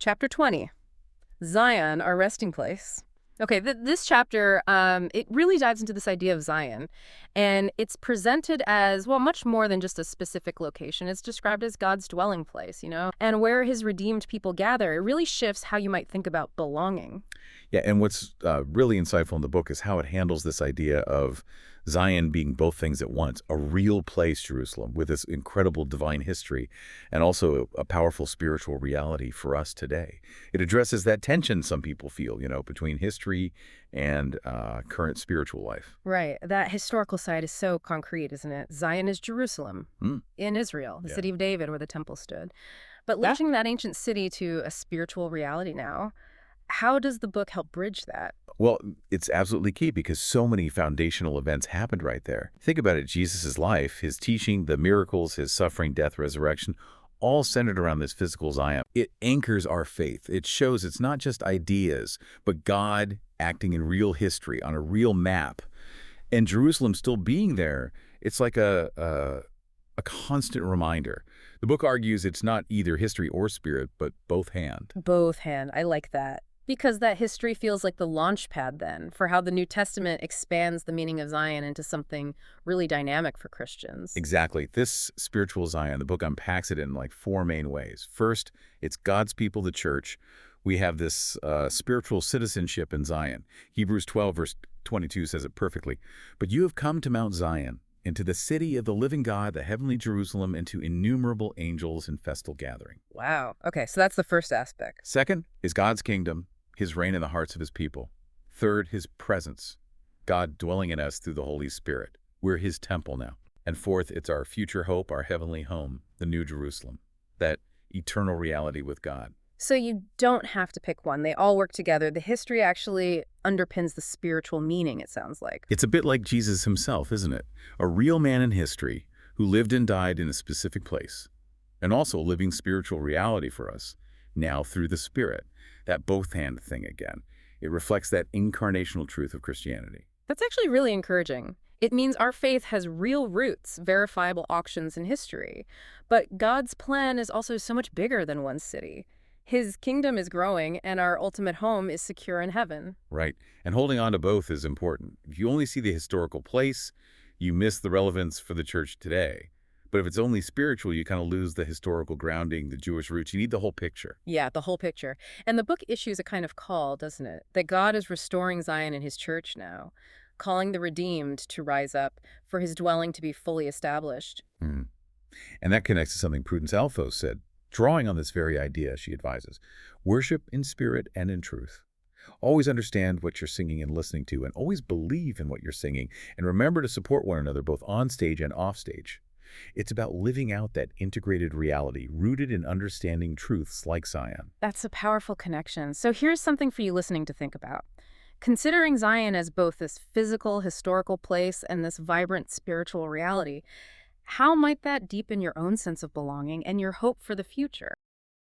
Chapter 20, Zion, our resting place. Okay, this chapter, it really dives into this idea of Zion, and it's presented as, well, much more than just a specific location. It's described as God's dwelling place, and where his redeemed people gather. It really shifts how you might think about belonging. Yeah, and what's really insightful in the book is how it handles this idea of Zion being both things at once, a real place, Jerusalem, with this incredible divine history, and also a powerful spiritual reality for us today. It addresses that tension some people feel, between history and current spiritual life. Right. That historical side is so concrete, isn't it? Zion is Jerusalem Mm, in Israel, the yeah. city of David where the temple stood. But linking that ancient city to a spiritual reality now, how does the book help bridge that? Well, it's absolutely key because so many foundational events happened right there. Think about it, Jesus' life, his teaching, the miracles, his suffering, death, resurrection, all centered around this physical Zion. It anchors our faith. It shows it's not just ideas, but God acting in real history on a real map. And Jerusalem still being there, it's like a constant reminder. The book argues it's not either history or spirit, but both hand. Both hand. I like that. Because that history feels like the launch pad then for how the New Testament expands the meaning of Zion into something really dynamic for Christians. Exactly. This spiritual Zion, the book unpacks it in like four main ways. First, it's God's people, the church. We have this spiritual citizenship in Zion. Hebrews 12, verse 22 says it perfectly. But you have come to Mount Zion, into the city of the living God, the heavenly Jerusalem, and to innumerable angels in festal gathering. Wow. Okay, so that's the first aspect. Second is God's kingdom, his reign in the hearts of his people. Third, his presence, God dwelling in us through the Holy Spirit. We're his temple now. And fourth, it's our future hope, our heavenly home, the New Jerusalem, that eternal reality with God. So you don't have to pick one. They all work together. The history actually underpins the spiritual meaning, it sounds like. It's a bit like Jesus himself, isn't it? A real man in history who lived and died in a specific place, and also a living spiritual reality for us, now through the Spirit. That both-hand thing again. It reflects that incarnational truth of Christianity. That's actually really encouraging. It means our faith has real roots, verifiable auctions in history. But God's plan is also so much bigger than one city. His kingdom is growing, and our ultimate home is secure in heaven. Right. And holding on to both is important. If you only see the historical place, you miss the relevance for the church today. But if it's only spiritual, you kind of lose the historical grounding, the Jewish roots. You need the whole picture. Yeah, the whole picture. And the book issues a kind of call, doesn't it? That God is restoring Zion in his church now, calling the redeemed to rise up, for his dwelling to be fully established. Hmm. And that connects to something Prudence Alphos said. Drawing on this very idea, she advises, worship in spirit and in truth. Always understand what you're singing and listening to, and always believe in what you're singing, and remember to support one another both on stage and off stage. It's about living out that integrated reality, rooted in understanding truths like Zion. That's a powerful connection. So here's something for you listening to think about. Considering Zion as both this physical, historical place and this vibrant spiritual reality, how might that deepen your own sense of belonging and your hope for the future?